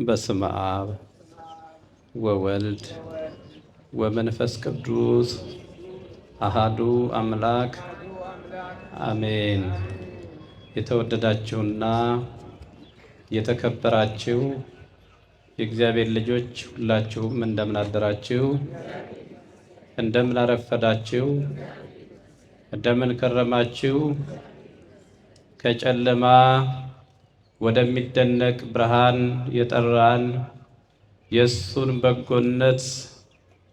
በስመ አብ ወወልድ ወመንፈስ ቅዱስ አሃዱ አምላክ አሜን። የተወደዳችሁና የተከበራችሁ የእግዚአብሔር ልጆች ሁላችሁም እንደምን አደራችሁ? እንደምን አረፈዳችሁ? እንደምን ከረማችሁ? ከጨለማ ወደሚደነቅ ብርሃን የጠራን የእሱን በጎነት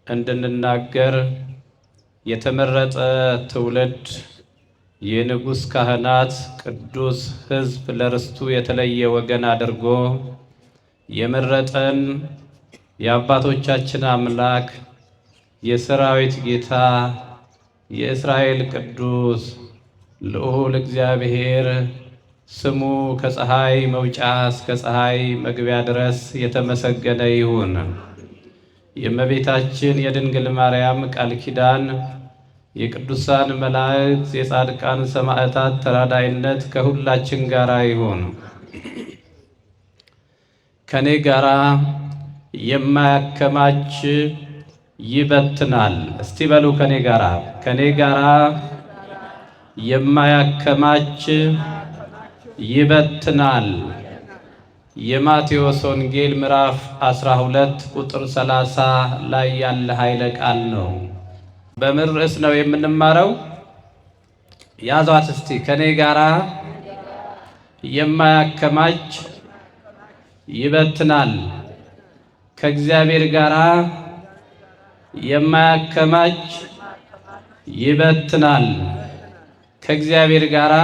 እንድንናገር የተመረጠ ትውልድ የንጉሥ ካህናት ቅዱስ ሕዝብ ለርስቱ የተለየ ወገን አድርጎ የመረጠን የአባቶቻችን አምላክ የሰራዊት ጌታ የእስራኤል ቅዱስ ልዑል እግዚአብሔር ስሙ ከፀሐይ መውጫ እስከ ፀሐይ መግቢያ ድረስ የተመሰገነ ይሁን። የእመቤታችን የድንግል ማርያም ቃል ኪዳን፣ የቅዱሳን መላእክት፣ የጻድቃን ሰማዕታት ተራዳይነት ከሁላችን ጋር ይሁን። ከኔ ጋራ የማያከማች ይበትናል። እስቲ በሉ ከኔ ጋራ የማያከማች ይበትናል። የማቴዎስ ወንጌል ምዕራፍ 12 ቁጥር 30 ላይ ያለ ኃይለ ቃል ነው። በምን ርዕስ ነው የምንማረው? ያዟት እስቲ። ከኔ ጋራ የማያከማች ይበትናል። ከእግዚአብሔር ጋራ የማያከማች ይበትናል። ከእግዚአብሔር ጋራ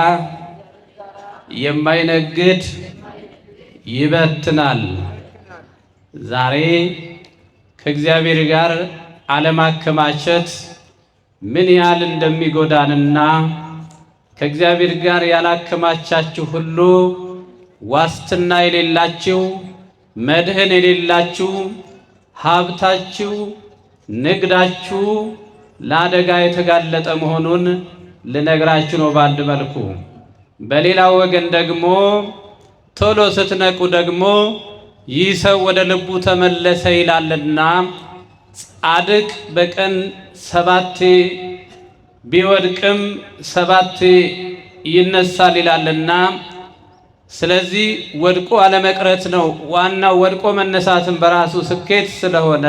የማይነግድ ይበትናል። ዛሬ ከእግዚአብሔር ጋር አለማከማቸት ምን ያህል እንደሚጎዳንና ከእግዚአብሔር ጋር ያላከማቻችሁ ሁሉ ዋስትና የሌላችሁ፣ መድህን የሌላችሁ፣ ሀብታችሁ፣ ንግዳችሁ ለአደጋ የተጋለጠ መሆኑን ልነግራችሁ ነው በአንድ መልኩ። በሌላው ወገን ደግሞ ቶሎ ስትነቁ ደግሞ ይህ ሰው ወደ ልቡ ተመለሰ ይላልና ጻድቅ በቀን 7 ቢወድቅም 7 ይነሳል ይላልና፣ ስለዚህ ወድቆ አለመቅረት ነው ዋናው። ወድቆ መነሳትን በራሱ ስኬት ስለሆነ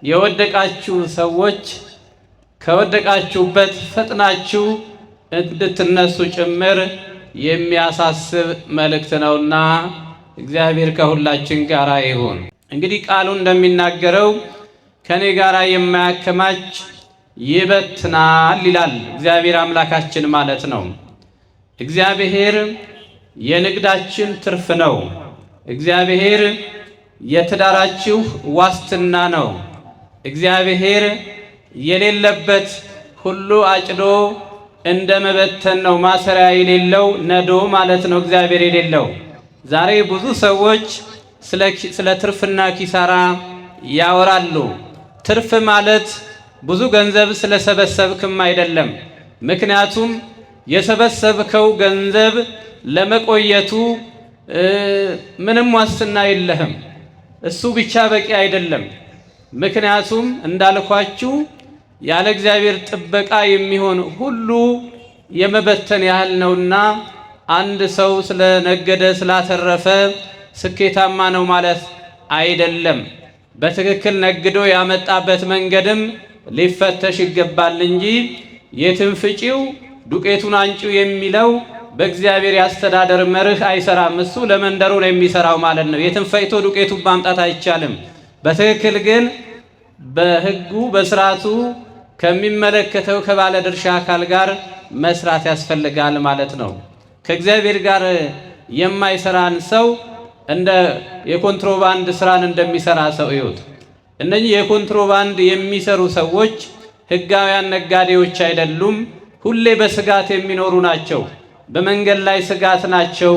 የወደቃችሁ ሰዎች ከወደቃችሁበት ፈጥናችሁ እንድትነሱ ጭምር የሚያሳስብ መልእክት ነውና እግዚአብሔር ከሁላችን ጋር ይሁን። እንግዲህ ቃሉ እንደሚናገረው ከኔ ጋር የማያከማች ይበትናል ይላል እግዚአብሔር አምላካችን ማለት ነው። እግዚአብሔር የንግዳችን ትርፍ ነው። እግዚአብሔር የትዳራችሁ ዋስትና ነው። እግዚአብሔር የሌለበት ሁሉ አጭዶ እንደ መበተን ነው። ማሰሪያ የሌለው ነዶ ማለት ነው እግዚአብሔር የሌለው። ዛሬ ብዙ ሰዎች ስለ ትርፍና ኪሳራ ያወራሉ። ትርፍ ማለት ብዙ ገንዘብ ስለሰበሰብክም አይደለም። ምክንያቱም የሰበሰብከው ገንዘብ ለመቆየቱ ምንም ዋስትና የለህም። እሱ ብቻ በቂ አይደለም። ምክንያቱም እንዳልኳችሁ ያለ እግዚአብሔር ጥበቃ የሚሆን ሁሉ የመበተን ያህል ነውና አንድ ሰው ስለነገደ ስላተረፈ ስኬታማ ነው ማለት አይደለም። በትክክል ነግዶ ያመጣበት መንገድም ሊፈተሽ ይገባል እንጂ የትም ፍጪው ዱቄቱን አንጪው የሚለው በእግዚአብሔር ያስተዳደር መርህ አይሰራም። እሱ ለመንደሩ ነው የሚሰራው ማለት ነው። የትም ፈይቶ ዱቄቱን ማምጣት አይቻልም። በትክክል ግን በሕጉ በስርዓቱ ከሚመለከተው ከባለ ድርሻ አካል ጋር መስራት ያስፈልጋል ማለት ነው። ከእግዚአብሔር ጋር የማይሰራን ሰው እንደ የኮንትሮባንድ ስራን እንደሚሰራ ሰው ይሁት። እነዚህ የኮንትሮባንድ የሚሰሩ ሰዎች ሕጋውያን ነጋዴዎች አይደሉም። ሁሌ በስጋት የሚኖሩ ናቸው። በመንገድ ላይ ስጋት ናቸው።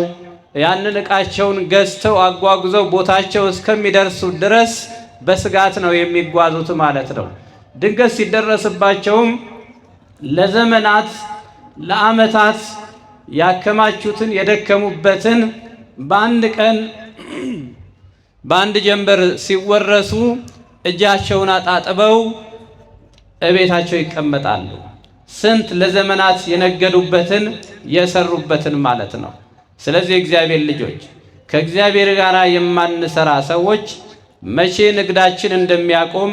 ያንን ዕቃቸውን ገዝተው አጓጉዘው ቦታቸው እስከሚደርሱ ድረስ በስጋት ነው የሚጓዙት ማለት ነው። ድንገት ሲደረስባቸውም ለዘመናት ለዓመታት ያከማቹትን የደከሙበትን በአንድ ቀን በአንድ ጀንበር ሲወረሱ እጃቸውን አጣጥበው እቤታቸው ይቀመጣሉ። ስንት ለዘመናት የነገዱበትን የሰሩበትን ማለት ነው። ስለዚህ እግዚአብሔር ልጆች ከእግዚአብሔር ጋር የማንሰራ ሰዎች መቼ ንግዳችን እንደሚያቆም፣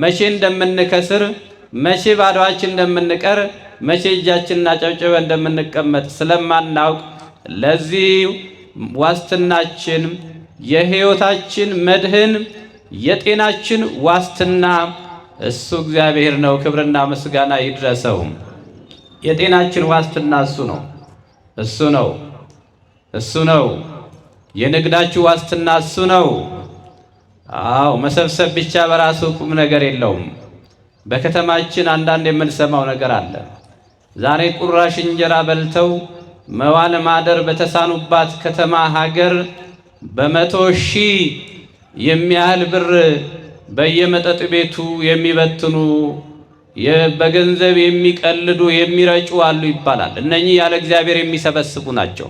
መቼ እንደምንከስር፣ መቼ ባዶአችን እንደምንቀር፣ መቼ እጃችንን አጨብጭበ እንደምንቀመጥ ስለማናውቅ ለዚህ ዋስትናችን የሕይወታችን መድህን የጤናችን ዋስትና እሱ እግዚአብሔር ነው። ክብርና ምስጋና ይድረሰው። የጤናችን ዋስትና እሱ ነው። እሱ ነው። የንግዳችሁ ዋስትና እሱ ነው። አዎ መሰብሰብ ብቻ በራሱ ቁም ነገር የለውም። በከተማችን አንዳንድ የምንሰማው ነገር አለ። ዛሬ ቁራሽ እንጀራ በልተው መዋል ማደር በተሳኑባት ከተማ ሀገር በ100,000 የሚያህል ብር በየመጠጥ ቤቱ የሚበትኑ በገንዘብ የሚቀልዱ የሚረጩ አሉ ይባላል። እነኚህ ያለ እግዚአብሔር የሚሰበስቡ ናቸው።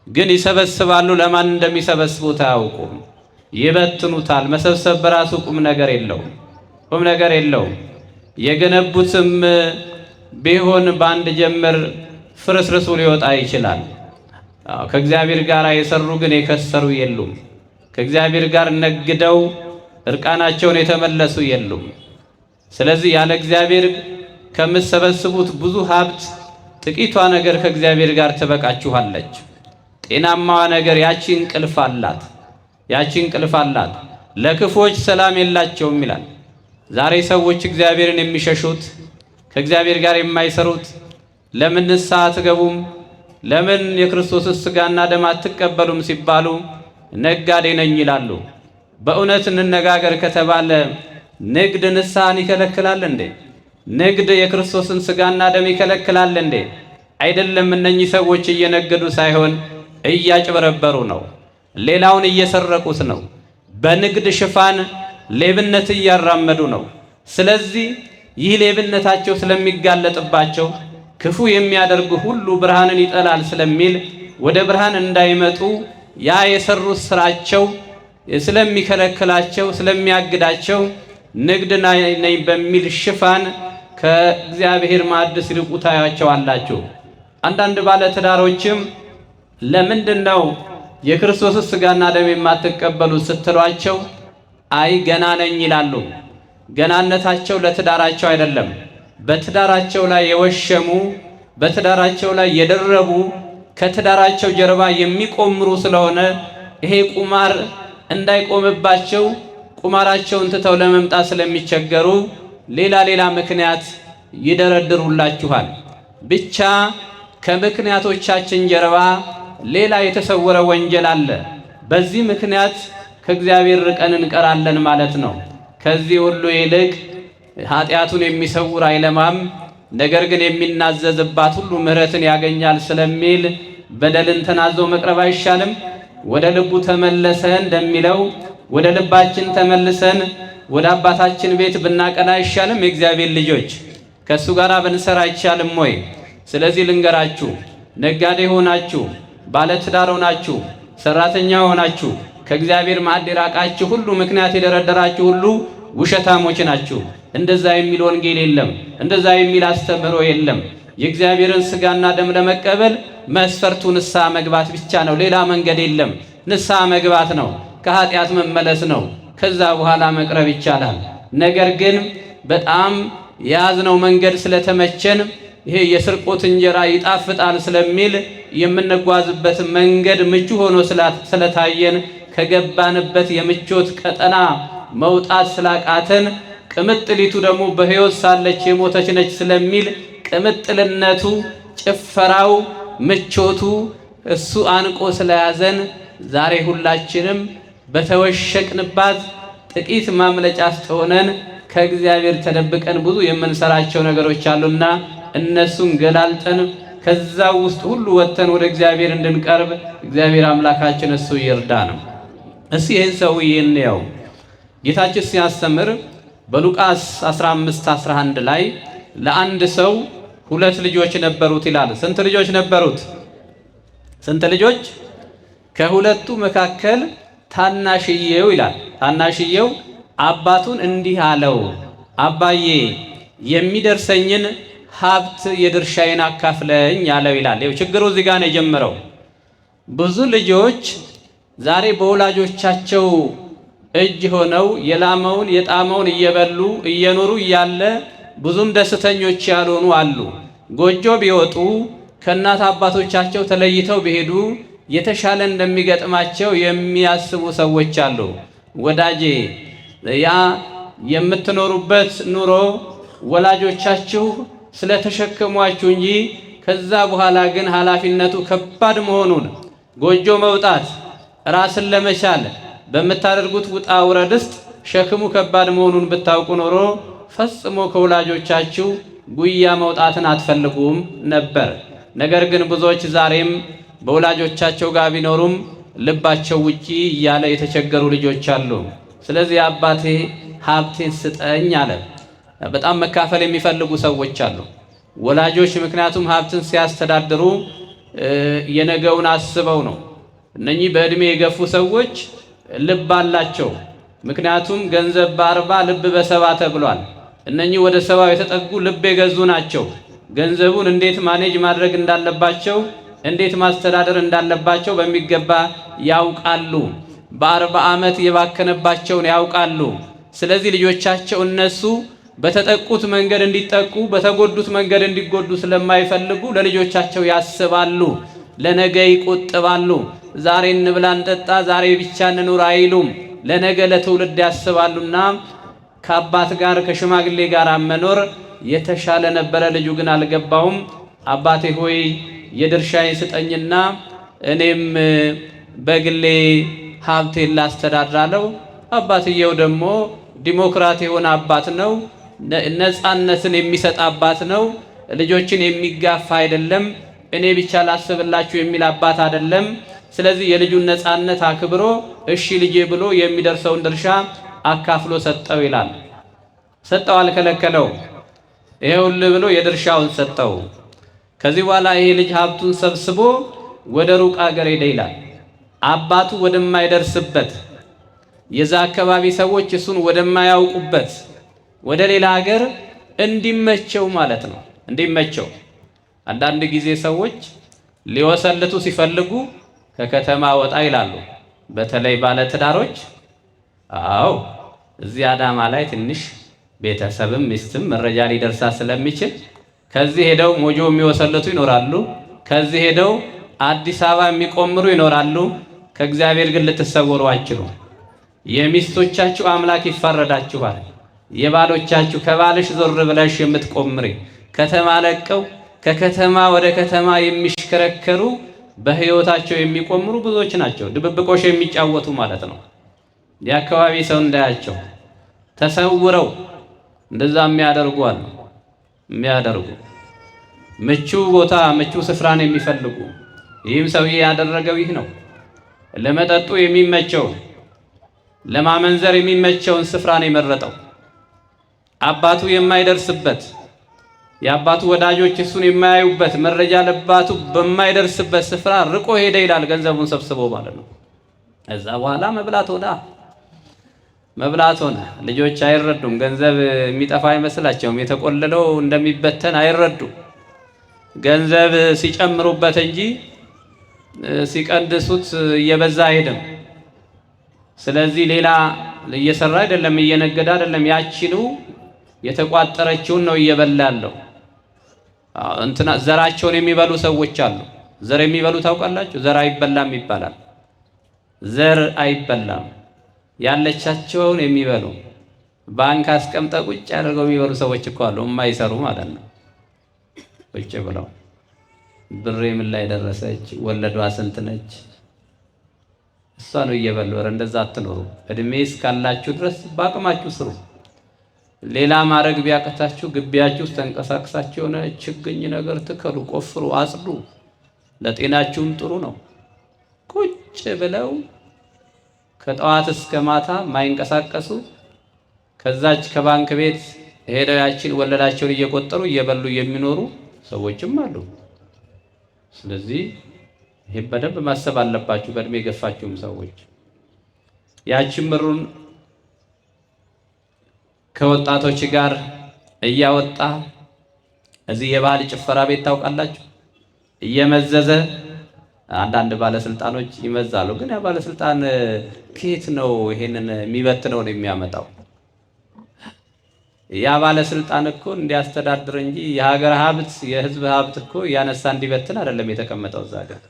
ግን ይሰበስባሉ፣ ለማን እንደሚሰበስቡት አያውቁም። ይበትኑታል። መሰብሰብ በራሱ ቁም ነገር የለውም። የገነቡትም ቢሆን በአንድ ጀምር ፍርስርሱ ሊወጣ ይችላል። ከእግዚአብሔር ጋር የሰሩ ግን የከሰሩ የሉም። ከእግዚአብሔር ጋር ነግደው እርቃናቸውን የተመለሱ የሉም። ስለዚህ ያለ እግዚአብሔር ከምትሰበስቡት ብዙ ሀብት ጥቂቷ ነገር ከእግዚአብሔር ጋር ትበቃችኋለች። ጤናማዋ ነገር ያቺ እንቅልፍ አላት። ለክፎች ሰላም የላቸውም ይላል። ዛሬ ሰዎች እግዚአብሔርን የሚሸሹት ከእግዚአብሔር ጋር የማይሰሩት ለምን ንስሐ አትገቡም? ለምን የክርስቶስ ሥጋና ደም አትቀበሉም ሲባሉ ነጋዴ ነኝ ይላሉ። በእውነት እንነጋገር ከተባለ ንግድ ንስሐን ይከለክላል እንዴ? ንግድ የክርስቶስን ሥጋና ደም ይከለክላል እንዴ? አይደለም። እነኚህ ሰዎች እየነገዱ ሳይሆን እያጭበረበሩ ነው። ሌላውን እየሰረቁት ነው። በንግድ ሽፋን ሌብነት እያራመዱ ነው። ስለዚህ ይህ ሌብነታቸው ስለሚጋለጥባቸው ክፉ የሚያደርጉ ሁሉ ብርሃንን ይጠላል ስለሚል ወደ ብርሃን እንዳይመጡ ያ የሰሩት ስራቸው ስለሚከለክላቸው ስለሚያግዳቸው ንግድ ነኝ በሚል ሽፋን ከእግዚአብሔር ማዕድ ሲርቁ ታያቸዋላችሁ። አንዳንድ ባለትዳሮችም ለምንድነው የክርስቶስ ሥጋና ደም የማትቀበሉት ስትሏቸው አይ ገና ነኝ ይላሉ። ገናነታቸው ለትዳራቸው አይደለም። በትዳራቸው ላይ የወሸሙ፣ በትዳራቸው ላይ የደረቡ፣ ከትዳራቸው ጀርባ የሚቆምሩ ስለሆነ ይሄ ቁማር እንዳይቆምባቸው ቁማራቸውን ትተው ለመምጣት ስለሚቸገሩ ሌላ ምክንያት ይደረድሩላችኋል። ብቻ ከምክንያቶቻችን ጀርባ ሌላ የተሰወረ ወንጀል አለ። በዚህ ምክንያት ከእግዚአብሔር ርቀን እንቀራለን ማለት ነው። ከዚህ ሁሉ ይልቅ ኃጢአቱን የሚሰውር አይለማም፣ ነገር ግን የሚናዘዝባት ሁሉ ምሕረትን ያገኛል ስለሚል በደልን ተናዞ መቅረብ አይሻልም? ወደ ልቡ ተመለሰ እንደሚለው ወደ ልባችን ተመልሰን ወደ አባታችን ቤት ብናቀና አይሻልም? የእግዚአብሔር ልጆች ከእሱ ጋር ብንሰራ አይቻልም ወይ? ስለዚህ ልንገራችሁ፣ ነጋዴ ሆናችሁ፣ ባለትዳር ሆናችሁ፣ ሰራተኛ ሆናችሁ ከእግዚአብሔር ማዕድ የራቃችሁ ሁሉ ምክንያት የደረደራችሁ ሁሉ ውሸታሞች ናችሁ። እንደዛ የሚል ወንጌል የለም። እንደዛ የሚል አስተምህሮ የለም። የእግዚአብሔርን ሥጋና ደም ለመቀበል መስፈርቱ ንስሐ መግባት ብቻ ነው። ሌላ መንገድ የለም። ንስሐ መግባት ነው። ከኃጢአት መመለስ ነው። ከዛ በኋላ መቅረብ ይቻላል። ነገር ግን በጣም የያዝነው መንገድ ስለተመቸን ይሄ የስርቆት እንጀራ ይጣፍጣል ስለሚል የምንጓዝበት መንገድ ምቹ ሆኖ ስለታየን ከገባንበት የምቾት ቀጠና መውጣት ስላቃተን ቅምጥሊቱ ደግሞ በሕይወት ሳለች የሞተች ነች ስለሚል ቅምጥልነቱ፣ ጭፈራው፣ ምቾቱ እሱ አንቆ ስለያዘን ዛሬ ሁላችንም በተወሸቅንባት ጥቂት ማምለጫ ስትሆነን ከእግዚአብሔር ተደብቀን ብዙ የምንሰራቸው ነገሮች አሉና እነሱን ገላልጠን ከዛው ውስጥ ሁሉ ወጥተን ወደ እግዚአብሔር እንድንቀርብ እግዚአብሔር አምላካችን እሱ ይርዳን። እስኪ ይህን ሰውዬ እንየው። ጌታችን ሲያስተምር በሉቃስ 15:11 ላይ ለአንድ ሰው 2 ልጆች ነበሩት ይላል። ስንት ልጆች ነበሩት? ስንት ልጆች? ከሁለቱ መካከል ታናሽየው ይላል። ታናሽየው አባቱን እንዲህ አለው፣ አባዬ የሚደርሰኝን ሀብት የድርሻዬን አካፍለኝ አለው ይላል። ይኸው ችግሩ እዚህ ጋር ነው የጀመረው። ብዙ ልጆች ዛሬ በወላጆቻቸው እጅ ሆነው የላመውን የጣመውን እየበሉ እየኖሩ እያለ ብዙም ደስተኞች ያልሆኑ አሉ። ጎጆ ቢወጡ ከእናት አባቶቻቸው ተለይተው ቢሄዱ የተሻለ እንደሚገጥማቸው የሚያስቡ ሰዎች አሉ። ወዳጄ ያ የምትኖሩበት ኑሮ ወላጆቻችሁ ስለተሸከሟችሁ እንጂ ከዛ በኋላ ግን ኃላፊነቱ ከባድ መሆኑን ጎጆ መውጣት ራስን ለመቻል በምታደርጉት ውጣ ውረድ ውስጥ ሸክሙ ከባድ መሆኑን ብታውቁ ኖሮ ፈጽሞ ከወላጆቻችሁ ጉያ መውጣትን አትፈልጉም ነበር። ነገር ግን ብዙዎች ዛሬም በወላጆቻቸው ጋር ቢኖሩም ልባቸው ውጪ እያለ የተቸገሩ ልጆች አሉ። ስለዚህ አባቴ ሀብቴን ስጠኝ አለ። በጣም መካፈል የሚፈልጉ ሰዎች አሉ ወላጆች። ምክንያቱም ሀብትን ሲያስተዳድሩ የነገውን አስበው ነው። እነኚህ በእድሜ የገፉ ሰዎች ልብ አላቸው። ምክንያቱም ገንዘብ በ40 ልብ በ70 ተብሏል። እነኚህ ወደ 70 የተጠጉ ልብ የገዙ ናቸው። ገንዘቡን እንዴት ማኔጅ ማድረግ እንዳለባቸው፣ እንዴት ማስተዳደር እንዳለባቸው በሚገባ ያውቃሉ። በ40 ዓመት የባከነባቸውን ያውቃሉ። ስለዚህ ልጆቻቸው እነሱ በተጠቁት መንገድ እንዲጠቁ፣ በተጎዱት መንገድ እንዲጎዱ ስለማይፈልጉ ለልጆቻቸው ያስባሉ፣ ለነገ ይቆጥባሉ። ዛሬ እንብላ እንጠጣ፣ ዛሬ ብቻ እንኑር አይሉም። ለነገ ለትውልድ ያስባሉና ከአባት ጋር ከሽማግሌ ጋር መኖር የተሻለ ነበረ። ልጁ ግን አልገባውም። አባቴ ሆይ የድርሻዬን ስጠኝና እኔም በግሌ ሀብቴን ላስተዳድራለሁ። አባትየው ደግሞ ዲሞክራት የሆነ አባት ነው። ነፃነትን የሚሰጥ አባት ነው። ልጆችን የሚጋፋ አይደለም። እኔ ብቻ ላስብላችሁ የሚል አባት አይደለም። ስለዚህ የልጁን ነፃነት አክብሮ እሺ ልጄ ብሎ የሚደርሰውን ድርሻ አካፍሎ ሰጠው ይላል። ሰጠው፣ አልከለከለው። ይሄውልህ ብሎ የድርሻውን ሰጠው። ከዚህ በኋላ ይሄ ልጅ ሀብቱን ሰብስቦ ወደ ሩቅ አገር ሄደ ይላል። አባቱ ወደማይደርስበት፣ የዛ አካባቢ ሰዎች እሱን ወደማያውቁበት ወደ ሌላ ሀገር እንዲመቸው ማለት ነው። እንዲመቸው አንዳንድ ጊዜ ሰዎች ሊወሰልቱ ሲፈልጉ ከከተማ ወጣ ይላሉ። በተለይ ባለትዳሮች አዎ እዚህ አዳማ ላይ ትንሽ ቤተሰብም ሚስትም መረጃ ሊደርሳ ስለሚችል ከዚህ ሄደው ሞጆ የሚወሰልቱ ይኖራሉ። ከዚህ ሄደው አዲስ አበባ የሚቆምሩ ይኖራሉ። ከእግዚአብሔር ግን ልትሰወሩ አይችሉም። የሚስቶቻችሁ አምላክ ይፋረዳችኋል። የባሎቻችሁ ከባልሽ ዞር ብለሽ የምትቆምሪ ከተማ ለቀው ከከተማ ወደ ከተማ የሚሽከረከሩ በህይወታቸው የሚቆምሩ ብዙዎች ናቸው። ድብብቆሽ የሚጫወቱ ማለት ነው። የአካባቢ ሰው እንዳያቸው ተሰውረው እንደዛ የሚያደርጉ አሉ። የሚያደርጉ ምቹ ቦታ ምቹ ስፍራን የሚፈልጉ። ይህም ሰውዬ ያደረገው ይህ ነው። ለመጠጡ የሚመቸውን ለማመንዘር የሚመቸውን ስፍራን የመረጠው አባቱ የማይደርስበት የአባቱ ወዳጆች እሱን የማያዩበት መረጃ ለባቱ በማይደርስበት ስፍራ ርቆ ሄደ ይላል። ገንዘቡን ሰብስቦ ማለት ነው። እዛ በኋላ መብላት ሆነ። ልጆች አይረዱም። ገንዘብ የሚጠፋ አይመስላቸውም። የተቆለለው እንደሚበተን አይረዱም። ገንዘብ ሲጨምሩበት እንጂ ሲቀንሱት እየበዛ አይሄድም። ስለዚህ ሌላ እየሰራ አይደለም፣ እየነገደ አይደለም። ያቺኑ የተቋጠረችውን ነው እየበላ ያለው። እንትና ዘራቸውን የሚበሉ ሰዎች አሉ። ዘር የሚበሉ ታውቃላችሁ? ዘር አይበላም ይባላል። ዘር አይበላም። ያለቻቸውን የሚበሉ ባንክ አስቀምጠ ቁጭ አድርገው የሚበሉ ሰዎች እኮ አሉ። የማይሰሩ ማለት ነው። ቁጭ ብለው ብሬ ምን ላይ ደረሰች፣ ወለዷ ስንት ነች፣ እሷ ነው እየበሉ። ኧረ እንደዛ አትኖሩ። እድሜ እስካላችሁ ድረስ በአቅማችሁ ስሩ። ሌላ ማድረግ ቢያቀታችሁ ግቢያችሁ ውስጥ ተንቀሳቅሳችሁ የሆነ ችግኝ ነገር ትከሉ፣ ቆፍሩ፣ አጽዱ። ለጤናችሁም ጥሩ ነው። ቁጭ ብለው ከጠዋት እስከ ማታ ማይንቀሳቀሱ ከዛች ከባንክ ቤት ሄደው ያችን ወለዳቸውን እየቆጠሩ እየበሉ የሚኖሩ ሰዎችም አሉ። ስለዚህ ይሄ በደንብ ማሰብ አለባችሁ። በእድሜ የገፋችሁም ሰዎች ያችን ብሩን ከወጣቶች ጋር እያወጣ እዚህ የባህል ጭፈራ ቤት ታውቃላችሁ እየመዘዘ አንዳንድ ባለስልጣኖች ይመዛሉ። ግን ያ ባለስልጣን ከየት ነው ይሄንን የሚበትነው ነው የሚያመጣው? ያ ባለስልጣን እኮ እንዲያስተዳድር እንጂ የሀገር ሀብት የህዝብ ሀብት እኮ ያነሳ እንዲበትን አይደለም የተቀመጠው እዛ ጋር።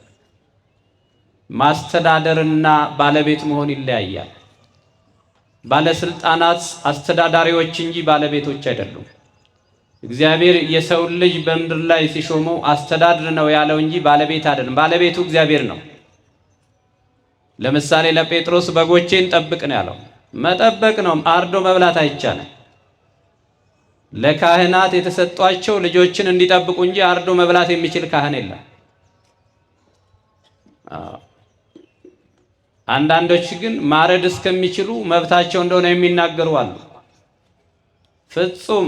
ማስተዳደርና ባለቤት መሆን ይለያያል። ባለስልጣናት አስተዳዳሪዎች እንጂ ባለቤቶች አይደሉም። እግዚአብሔር የሰው ልጅ በምድር ላይ ሲሾመው አስተዳድር ነው ያለው እንጂ ባለቤት አይደለም። ባለቤቱ እግዚአብሔር ነው። ለምሳሌ ለጴጥሮስ በጎቼን ጠብቅ ነው ያለው። መጠበቅ ነው፣ አርዶ መብላት አይቻልም። ለካህናት የተሰጧቸው ልጆችን እንዲጠብቁ እንጂ አርዶ መብላት የሚችል ካህን የለም። አንዳንዶች ግን ማረድ እስከሚችሉ መብታቸው እንደሆነ የሚናገሩ አሉ። ፍጹም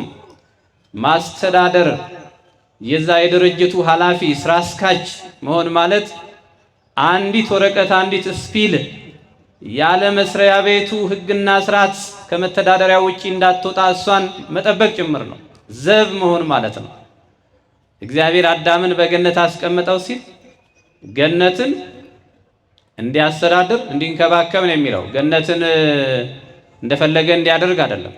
ማስተዳደር የዛ የድርጅቱ ኃላፊ ስራ አስኪያጅ መሆን ማለት አንዲት ወረቀት አንዲት ስፒል ያለ መስሪያ ቤቱ ሕግና ስርዓት ከመተዳደሪያ ውጪ እንዳትወጣ እሷን መጠበቅ ጭምር ነው። ዘብ መሆን ማለት ነው። እግዚአብሔር አዳምን በገነት አስቀምጠው ሲል ገነትን እንዲያስተዳድር እንዲንከባከብ ነው የሚለው። ገነትን እንደፈለገ እንዲያደርግ አይደለም።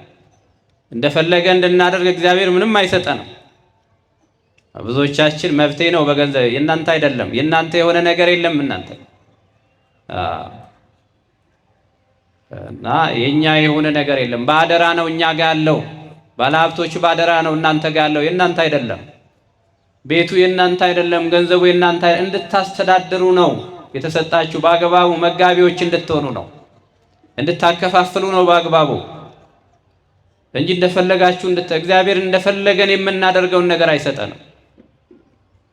እንደፈለገ እንድናደርግ እግዚአብሔር ምንም አይሰጠንም። ብዙዎቻችን መብቴ ነው በገንዘብ የእናንተ አይደለም፣ የእናንተ የሆነ ነገር የለም እናንተ እና የኛ የሆነ ነገር የለም። ባደራ ነው እኛ ጋር ያለው። ባለሀብቶች ባደራ ነው እናንተ ጋር ያለው፣ የእናንተ አይደለም። ቤቱ የእናንተ አይደለም፣ ገንዘቡ የእናንተ እንድታስተዳድሩ ነው የተሰጣችሁ። በአግባቡ መጋቢዎች እንድትሆኑ ነው፣ እንድታከፋፍሉ ነው በአግባቡ እንጂ እንደፈለጋችሁ እግዚአብሔር እንደፈለገን የምናደርገውን ነገር አይሰጠንም።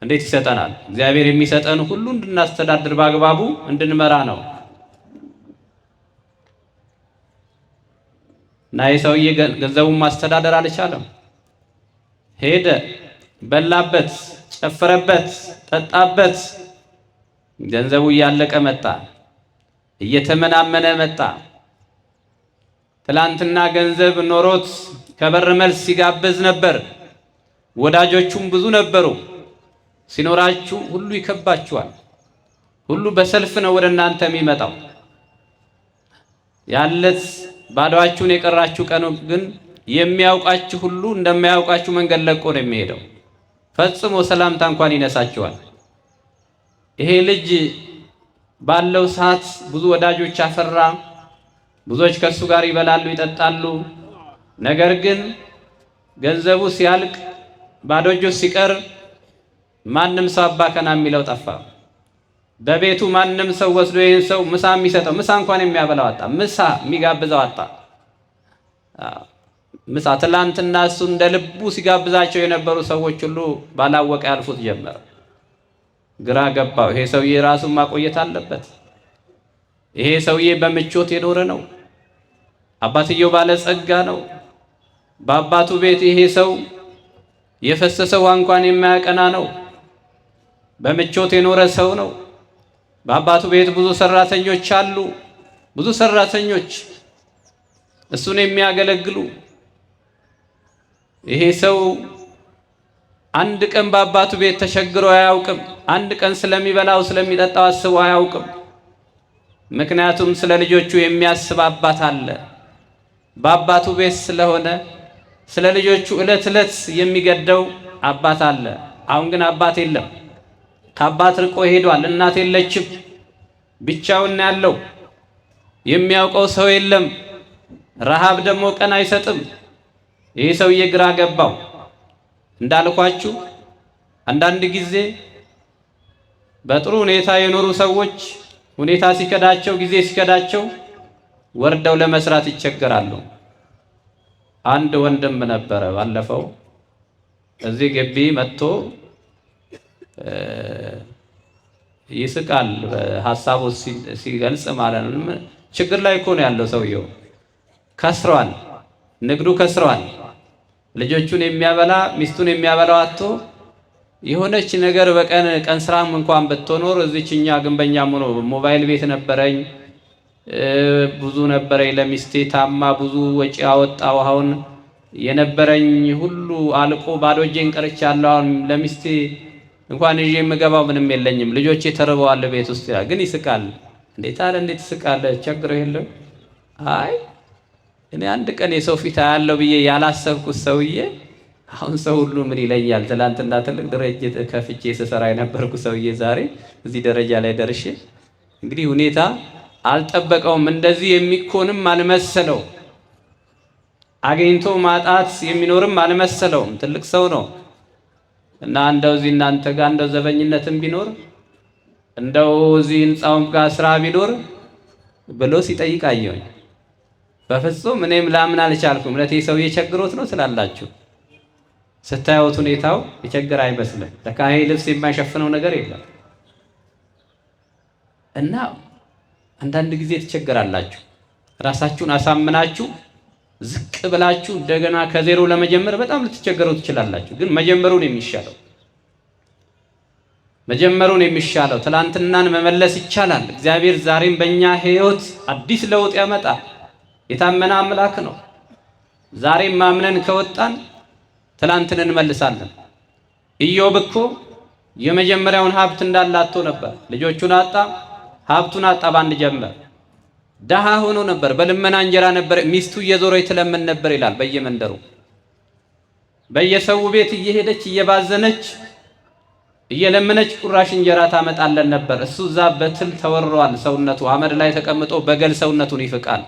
እንዴት ይሰጠናል? እግዚአብሔር የሚሰጠን ሁሉ እንድናስተዳድር በአግባቡ እንድንመራ ነው። እና የሰውዬ ገንዘቡን ማስተዳደር አልቻለም። ሄደ፣ በላበት፣ ጨፈረበት፣ ጠጣበት። ገንዘቡ እያለቀ መጣ፣ እየተመናመነ መጣ። ትላንትና ገንዘብ ኖሮት ከበር መልስ ሲጋብዝ ነበር። ወዳጆቹም ብዙ ነበሩ። ሲኖራችሁ ሁሉ ይከባችኋል። ሁሉ በሰልፍ ነው ወደ እናንተ የሚመጣው። ያለት ባዶአችሁን የቀራችሁ ቀኑ ግን የሚያውቃችሁ ሁሉ እንደማያውቃችሁ መንገድ ለቆ ነው የሚሄደው። ፈጽሞ ሰላምታ እንኳን ይነሳችኋል። ይሄ ልጅ ባለው ሰዓት ብዙ ወዳጆች አፈራ። ብዙዎች ከሱ ጋር ይበላሉ ይጠጣሉ። ነገር ግን ገንዘቡ ሲያልቅ ባዶ እጁ ሲቀር ማንም ሰው አባከና የሚለው ጠፋ። በቤቱ ማንም ሰው ወስዶ ይሄን ሰው ምሳ የሚሰጠው ምሳ እንኳን የሚያበላው አጣ። ምሳ የሚጋብዘው አጣ። ምሳ ትላንትና እሱ እንደ ልቡ ሲጋብዛቸው የነበሩ ሰዎች ሁሉ ባላወቀ ያልፉት ጀመረ። ግራ ገባው። ይሄ ሰውዬ ራሱን ማቆየት አለበት። ይሄ ሰውዬ በምቾት የኖረ ነው። አባትየው ባለጸጋ ነው። በአባቱ ቤት ይሄ ሰው የፈሰሰው ውሃ እንኳን የማያቀና ነው። በምቾት የኖረ ሰው ነው። በአባቱ ቤት ብዙ ሰራተኞች አሉ። ብዙ ሰራተኞች እሱን የሚያገለግሉ። ይሄ ሰው አንድ ቀን በአባቱ ቤት ተቸግሮ አያውቅም። አንድ ቀን ስለሚበላው ስለሚጠጣው አስቦ አያውቅም። ምክንያቱም ስለ ልጆቹ የሚያስብ አባት አለ። በአባቱ ቤት ስለሆነ ስለ ልጆቹ ዕለት ዕለት የሚገደው አባት አለ። አሁን ግን አባት የለም። ከአባት ርቆ ሄዷል። እናት የለችም። ብቻውን ያለው የሚያውቀው ሰው የለም። ረሃብ ደግሞ ቀን አይሰጥም። ይህ ሰውዬ ግራ ገባው። እንዳልኳችሁ አንዳንድ ጊዜ በጥሩ ሁኔታ የኖሩ ሰዎች ሁኔታ ሲከዳቸው፣ ጊዜ ሲከዳቸው ወርደው ለመስራት ይቸገራሉ። አንድ ወንድም ነበረ ባለፈው እዚህ ግቢ መጥቶ ይስቃል። ሐሳቡ ሲገልጽ ማለት ነው። ችግር ላይ እኮ ነው ያለው ሰውየው። ከስሯል፣ ንግዱ ከስሯል። ልጆቹን የሚያበላ ሚስቱን የሚያበላው አጥቶ የሆነች ነገር በቀን ስራም እንኳን ብትኖር እዚችኛ ግንበኛ ሆኖ ሞባይል ቤት ነበረኝ ብዙ ነበረኝ ለሚስቴ ታማ ብዙ ወጪ አወጣው። አሁን የነበረኝ ሁሉ አልቆ ባዶ እጄን ቀርቻለሁ። አሁን ለሚስቴ እንኳን ይዤ የምገባው ምንም የለኝም። ልጆቼ ተርበዋል ቤት ውስጥ ይላል። ግን ይስቃል። እንዴት አለ እንዴት ትስቃለህ? ቸግረው የለም። አይ እኔ አንድ ቀን የሰው ፊት አያለው ብዬ ያላሰብኩት ሰውዬ አሁን ሰው ሁሉ ምን ይለኛል? ትላንትና ትልቅ ድርጅት ከፍቼ ስሰራ የነበርኩ ሰውዬ ዛሬ እዚህ ደረጃ ላይ ደርሼ እንግዲህ ሁኔታ አልጠበቀውም። እንደዚህ የሚኮንም አልመሰለው። አገኝቶ ማጣት የሚኖርም አልመሰለውም። ትልቅ ሰው ነው እና እንደው እዚህ እናንተ ጋር እንደው ዘበኝነትም ቢኖር እንደው እዚህ ህንጻውም ጋር ስራ ቢኖር ብሎ ሲጠይቅ አየሁኝ። በፍጹም እኔም ላምን አልቻልኩም። ለቴ ሰው የቸግሮት ነው ስላላችሁ ስታዩት ሁኔታው የቸገረ አይመስልም። ለካሄ ልብስ የማይሸፍነው ነገር የለም እና አንዳንድ ጊዜ ትቸገራላችሁ። ራሳችሁን አሳምናችሁ ዝቅ ብላችሁ እንደገና ከዜሮ ለመጀመር በጣም ልትቸገሩ ትችላላችሁ። ግን መጀመሩን የሚሻለው ትላንትናን መመለስ ይቻላል። እግዚአብሔር ዛሬም በእኛ ህይወት አዲስ ለውጥ ያመጣል። የታመነ አምላክ ነው። ዛሬም ማምነን ከወጣን ትላንትን እንመልሳለን። ኢዮብ እኮ የመጀመሪያውን ሀብት እንዳለ አጥቶ ነበር። ልጆቹን አጣ፣ ሀብቱን አጣ። ባንድ ጀመር ደሃ ሆኖ ነበር። በልመና እንጀራ ነበር። ሚስቱ እየዞረች ትለምን ነበር ይላል። በየመንደሩ በየሰው ቤት እየሄደች እየባዘነች እየለመነች ቁራሽ እንጀራ ታመጣለን ነበር። እሱ እዛ በትል ተወሯል። ሰውነቱ አመድ ላይ ተቀምጦ በገል ሰውነቱን ይፍቃል።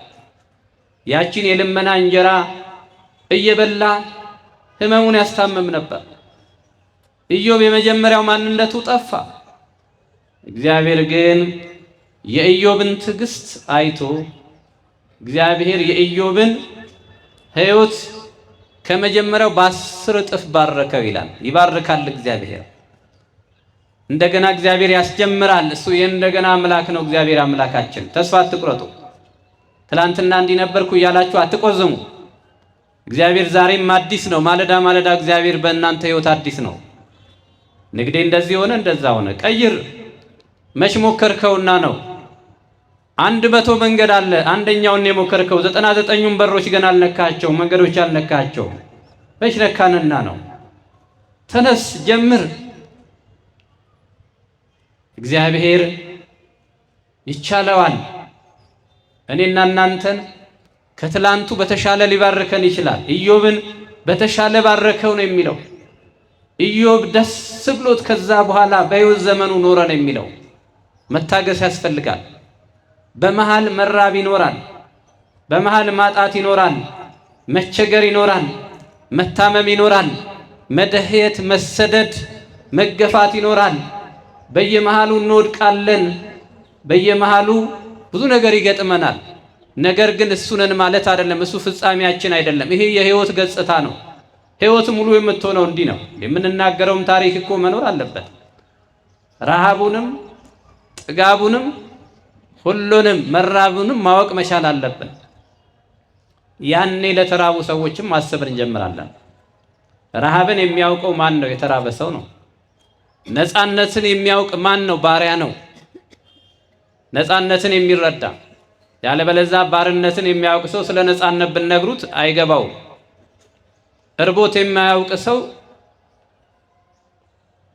ያቺን የልመና እንጀራ እየበላ ህመሙን ያስታምም ነበር። ኢዮብ የመጀመሪያው ማንነቱ ጠፋ። እግዚአብሔር ግን የኢዮብን ትዕግስት አይቶ እግዚአብሔር የኢዮብን ህይወት ከመጀመሪያው በ10 እጥፍ ባረከው ይላል። ይባርካል እግዚአብሔር። እንደገና እግዚአብሔር ያስጀምራል። እሱ የእንደገና አምላክ ነው። እግዚአብሔር አምላካችን። ተስፋ አትቁረጡ። ትላንትና እንዲህ ነበርኩ እያላችሁ አትቆዝሙ። እግዚአብሔር ዛሬም አዲስ ነው። ማለዳ ማለዳ እግዚአብሔር በእናንተ ህይወት አዲስ ነው። ንግዴ እንደዚህ ሆነ እንደዛ ሆነ ቀይር። መች ሞከርከውና ነው? 100 መንገድ አለ። አንደኛውን የሞከርከው 99ኙን በሮች ገና አልነካቸው፣ መንገዶች አልነካቸው። መች ነካንና ነው? ተነስ ጀምር። እግዚአብሔር ይቻለዋል። እኔና እናንተን ከትላንቱ በተሻለ ሊባርከን ይችላል። ኢዮብን በተሻለ ባረከው ነው የሚለው። ኢዮብ ደስ ብሎት ከዛ በኋላ በሕይወት ዘመኑ ኖረ ነው የሚለው። መታገስ ያስፈልጋል። በመሃል መራብ ይኖራል። በመሃል ማጣት ይኖራል። መቸገር ይኖራል። መታመም ይኖራል። መደህየት፣ መሰደድ፣ መገፋት ይኖራል። በየመሃሉ እንወድቃለን። በየመሃሉ ብዙ ነገር ይገጥመናል። ነገር ግን እሱ ነን ማለት አይደለም። እሱ ፍጻሜያችን አይደለም። ይሄ የህይወት ገጽታ ነው። ህይወት ሙሉ የምትሆነው እንዲህ ነው። የምንናገረውም ታሪክ እኮ መኖር አለበት። ረሃቡንም ጥጋቡንም ሁሉንም መራቡንም ማወቅ መቻል አለብን። ያኔ ለተራቡ ሰዎችም ማሰብ እንጀምራለን። ረሃብን የሚያውቀው ማን ነው? የተራበ ሰው ነው። ነፃነትን የሚያውቅ ማን ነው? ባሪያ ነው። ነፃነትን የሚረዳ ያለበለዛ ባርነትን የሚያውቅ ሰው ስለ ነፃነት ብንነግሩት አይገባውም። እርቦት የማያውቅ ሰው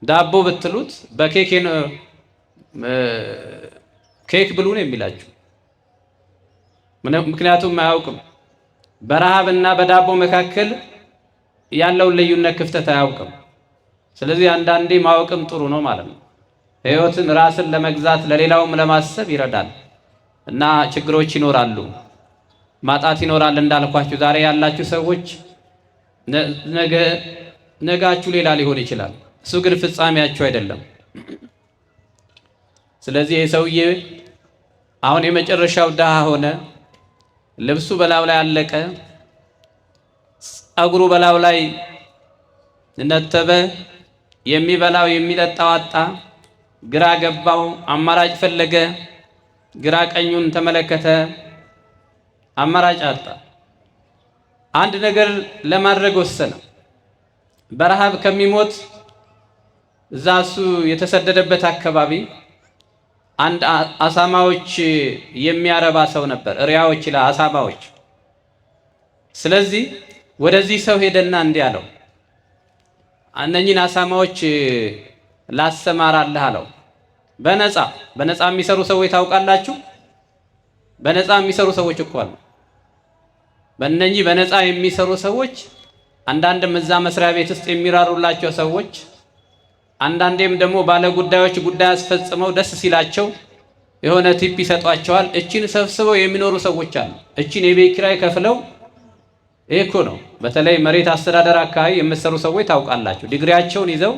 ዳቦ ብትሉት በኬክ ኬክ ብሉ ነው የሚላችሁ። ምክንያቱም አያውቅም። በረሃብና በዳቦ መካከል ያለውን ልዩነት ክፍተት አያውቅም። ስለዚህ አንዳንዴ ማወቅም ጥሩ ነው ማለት ነው። ህይወትን ራስን ለመግዛት ለሌላውም ለማሰብ ይረዳል። እና ችግሮች ይኖራሉ፣ ማጣት ይኖራል። እንዳልኳችሁ ዛሬ ያላችሁ ሰዎች ነጋችሁ ሌላ ሊሆን ይችላል። እሱ ግን ፍጻሜያችሁ አይደለም። ስለዚህ የሰውዬ አሁን የመጨረሻው ድሃ ሆነ። ልብሱ በላዩ ላይ አለቀ። ጸጉሩ በላዩ ላይ ነተበ። የሚበላው የሚጠጣው አጣ። ግራ ገባው። አማራጭ ፈለገ። ግራ ቀኙን ተመለከተ። አማራጭ አጣ። አንድ ነገር ለማድረግ ወሰነ። በረሃብ ከሚሞት እዛ እሱ የተሰደደበት አካባቢ አንድ አሳማዎች የሚያረባ ሰው ነበር፣ እሪያዎች ለአሳማዎች። ስለዚህ ወደዚህ ሰው ሄደና እንዲህ አለው፣ እነኚህን አሳማዎች ላሰማራልህ አለው። በነፃ የሚሰሩ ሰዎች ታውቃላችሁ? በነፃ የሚሰሩ ሰዎች እኮ አሉ። በእነኚህ በነፃ የሚሰሩ ሰዎች አንዳንድም እዛ መስሪያ ቤት ውስጥ የሚራሩላቸው ሰዎች፣ አንዳንዴም ደግሞ ባለ ጉዳዮች ጉዳይ አስፈጽመው ደስ ሲላቸው የሆነ ቲፕ ይሰጧቸዋል። እቺን ሰብስበው የሚኖሩ ሰዎች አሉ። እቺን የቤት ኪራይ ከፍለው ይሄ እኮ ነው። በተለይ መሬት አስተዳደር አካባቢ የምትሰሩ ሰዎች ታውቃላችሁ። ዲግሪያቸውን ይዘው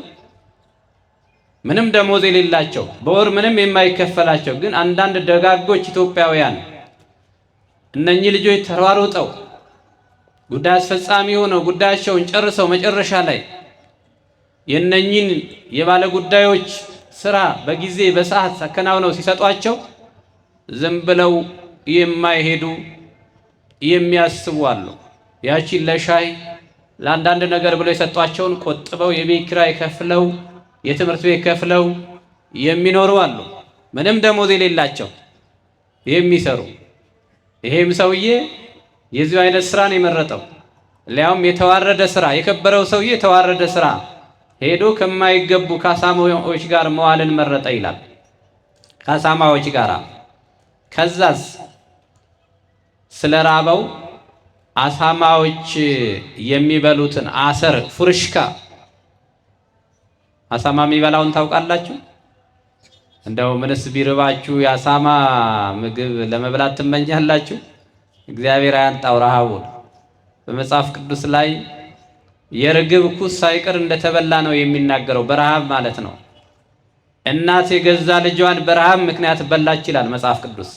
ምንም ደሞዝ የሌላቸው በወር ምንም የማይከፈላቸው ግን አንዳንድ ደጋጎች ኢትዮጵያውያን እነኚህ ልጆች ተሯሩጠው ጉዳይ አስፈጻሚ ሆነው ጉዳያቸውን ጨርሰው መጨረሻ ላይ የነኚህን የባለ ጉዳዮች ስራ በጊዜ በሰዓት አከናውነው ሲሰጧቸው ዝም ብለው የማይሄዱ የሚያስቡ አሉ። ያቺን ለሻይ ለአንዳንድ ነገር ብለው የሰጧቸውን ቆጥበው የቤት ኪራይ ከፍለው የትምህርት ቤት ከፍለው የሚኖሩ አሉ። ምንም ደሞዝ የሌላቸው የሚሰሩ። ይሄም ሰውዬ የዚሁ አይነት ስራ ነው የመረጠው። ሊያውም የተዋረደ ስራ፣ የከበረው ሰውዬ የተዋረደ ስራ ሄዶ ከማይገቡ ከአሳማዎች ጋር መዋልን መረጠ ይላል። ከአሳማዎች ጋር ከዛስ ስለራበው አሳማዎች የሚበሉትን አሰር ፉርሽካ፣ አሳማ የሚበላውን ታውቃላችሁ? እንደው ምንስ ቢርባችሁ የአሳማ ምግብ ለመብላት ትመኛላችሁ? እግዚአብሔር አያንጣው ረሃቡን። በመጽሐፍ ቅዱስ ላይ የርግብ ኩስ ሳይቀር እንደተበላ ነው የሚናገረው፣ በረሃብ ማለት ነው። እናት የገዛ ልጇን በረሃብ ምክንያት በላች ይላል መጽሐፍ ቅዱስ።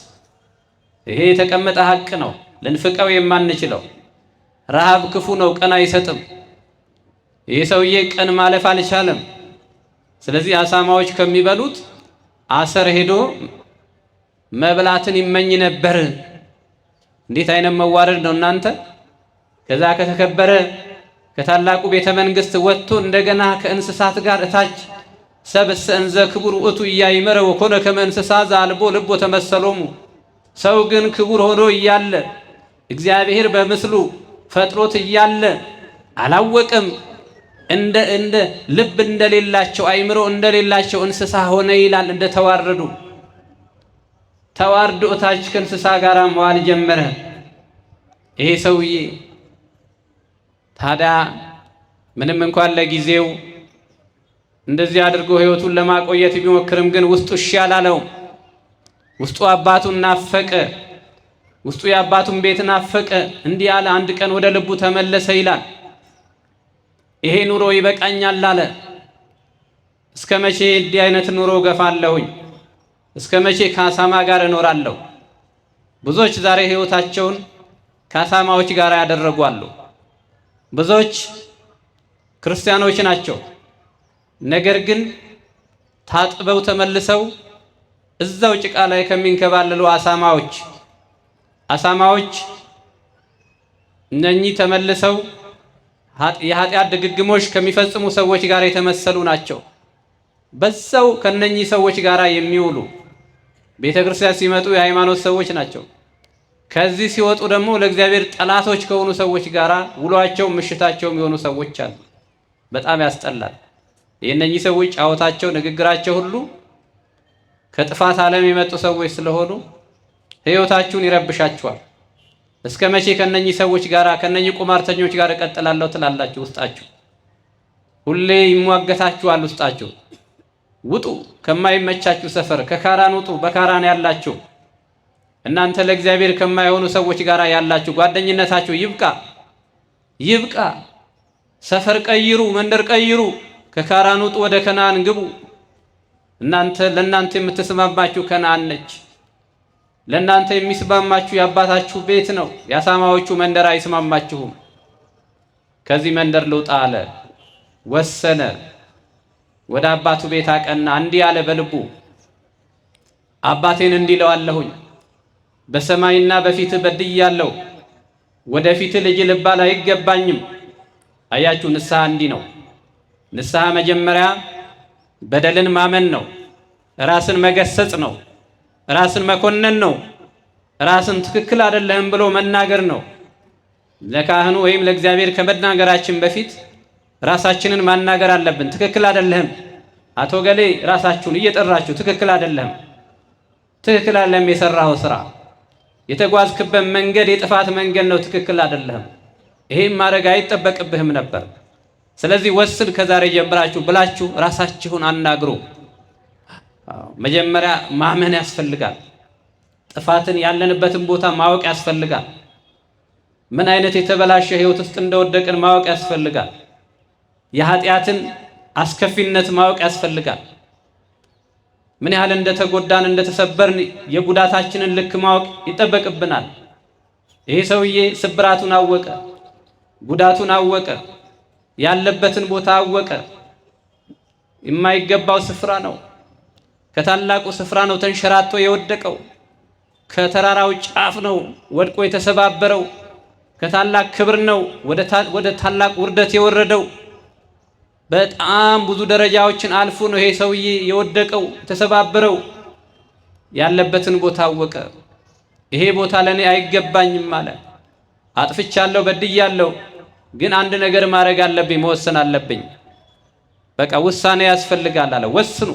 ይሄ የተቀመጠ ሀቅ ነው፣ ልንፍቀው የማንችለው። ረሃብ ክፉ ነው፣ ቀን አይሰጥም። ይህ ሰውዬ ቀን ማለፍ አልቻለም። ስለዚህ አሳማዎች ከሚበሉት አሰር ሄዶ መብላትን ይመኝ ነበር። እንዴት አይነት መዋረድ ነው እናንተ! ከዛ ከተከበረ ከታላቁ ቤተ መንግስት ወጥቶ እንደገና ከእንስሳት ጋር እታች ሰብእሰ እንዘ ክቡር ውእቱ ኢያእመረ ወኮነ ከመ እንስሳ ዘአልቦ ልቦ ተመሰሎሙ። ሰው ግን ክቡር ሆኖ እያለ እግዚአብሔር በምስሉ ፈጥሮት እያለ አላወቅም። እንደ ልብ እንደሌላቸው አይምሮ እንደሌላቸው እንስሳ ሆነ ይላል። እንደተዋረዱ ተዋርዶ እታች ከእንስሳ ጋር መዋል ጀመረ ይሄ ሰውዬ። ታዲያ ምንም እንኳን ለጊዜው እንደዚህ አድርጎ ህይወቱን ለማቆየት ቢሞክርም ግን ውስጡ እሺ አላለውም። ውስጡ አባቱን ናፈቀ። ውስጡ የአባቱን ቤት ናፈቀ። እንዲህ አለ። አንድ ቀን ወደ ልቡ ተመለሰ ይላል። ይሄ ኑሮ ይበቃኛል አለ። እስከ መቼ እንዲህ አይነት ኑሮ ገፋለሁኝ? እስከ መቼ ከአሳማ ጋር እኖራለሁ? ብዙዎች ዛሬ ህይወታቸውን ከአሳማዎች ጋር ያደረጓሉ። ብዙዎች ክርስቲያኖች ናቸው። ነገር ግን ታጥበው ተመልሰው እዛው ጭቃ ላይ ከሚንከባለሉ አሳማዎች እነኚህ ተመልሰው የኃጢአት ድግግሞሽ ከሚፈጽሙ ሰዎች ጋር የተመሰሉ ናቸው። በዛው ከነኚህ ሰዎች ጋር የሚውሉ ቤተ ክርስቲያን ሲመጡ የሃይማኖት ሰዎች ናቸው። ከዚህ ሲወጡ ደግሞ ለእግዚአብሔር ጠላቶች ከሆኑ ሰዎች ጋር ውሏቸው ምሽታቸው የሚሆኑ ሰዎች አሉ። በጣም ያስጠላል። የእነኚህ ሰዎች ጫወታቸው፣ ንግግራቸው ሁሉ ከጥፋት ዓለም የመጡ ሰዎች ስለሆኑ ህይወታችሁን ይረብሻችኋል። እስከ መቼ ከነኚህ ሰዎች ጋር ከነኚህ ቁማርተኞች ጋር እቀጥላለሁ ትላላችሁ? ውስጣችሁ ሁሌ ይሟገታችኋል። ውስጣችሁ ውጡ፣ ከማይመቻችሁ ሰፈር ከካራን ውጡ። በካራን ያላችሁ እናንተ ለእግዚአብሔር ከማይሆኑ ሰዎች ጋር ያላችሁ ጓደኝነታችሁ ይብቃ። ሰፈር ቀይሩ፣ መንደር ቀይሩ። ከካራን ውጡ፣ ወደ ከነዓን ግቡ። ለእናንተ የምትስማማችሁ ከነዓን ነች። ለእናንተ የሚስማማችሁ የአባታችሁ ቤት ነው። የአሳማዎቹ መንደር አይስማማችሁም። ከዚህ መንደር ልውጣ አለ፣ ወሰነ። ወደ አባቱ ቤት አቀና። እንዲህ አለ በልቡ፣ አባቴን እንዲህ እለዋለሁኝ፣ በሰማይና በፊትህ በድያለሁ፣ ወደፊትህ ልጅ ልባል አይገባኝም። አያችሁ፣ ንስሐ እንዲህ ነው። ንስሐ መጀመሪያ በደልን ማመን ነው፣ ራስን መገሰጽ ነው። ራስን መኮነን ነው። ራስን ትክክል አይደለህም ብሎ መናገር ነው። ለካህኑ ወይም ለእግዚአብሔር ከመናገራችን በፊት ራሳችንን ማናገር አለብን። ትክክል አይደለህም አቶ ገሌ፣ ራሳችሁን እየጠራችሁ ትክክል አይደለህም፣ ትክክል አይደለም የሰራው ስራ፣ የተጓዝክበት መንገድ የጥፋት መንገድ ነው፣ ትክክል አይደለህም፣ ይሄን ማድረግ አይጠበቅብህም ነበር። ስለዚህ ወስን ከዛሬ ጀምራችሁ ብላችሁ ራሳችሁን አናግሩ። መጀመሪያ ማመን ያስፈልጋል። ጥፋትን ያለንበትን ቦታ ማወቅ ያስፈልጋል። ምን አይነት የተበላሸ ህይወት ውስጥ እንደወደቅን ማወቅ ያስፈልጋል። የኃጢአትን አስከፊነት ማወቅ ያስፈልጋል። ምን ያህል እንደተጎዳን እንደተሰበርን የጉዳታችንን ልክ ማወቅ ይጠበቅብናል። ይሄ ሰውዬ ስብራቱን አወቀ፣ ጉዳቱን አወቀ፣ ያለበትን ቦታ አወቀ። የማይገባው ስፍራ ነው። ከታላቁ ስፍራ ነው ተንሸራቶ የወደቀው። ከተራራው ጫፍ ነው ወድቆ የተሰባበረው። ከታላቅ ክብር ነው ወደ ታላቅ ውርደት የወረደው። በጣም ብዙ ደረጃዎችን አልፎ ነው ይሄ ሰውዬ የወደቀው የተሰባበረው። ያለበትን ቦታ አወቀ። ይሄ ቦታ ለኔ አይገባኝም አለ። አጥፍቻለሁ፣ በድያለሁ፣ ግን አንድ ነገር ማድረግ አለብኝ፣ መወሰን አለብኝ። በቃ ውሳኔ ያስፈልጋል አለ። ወስኑ።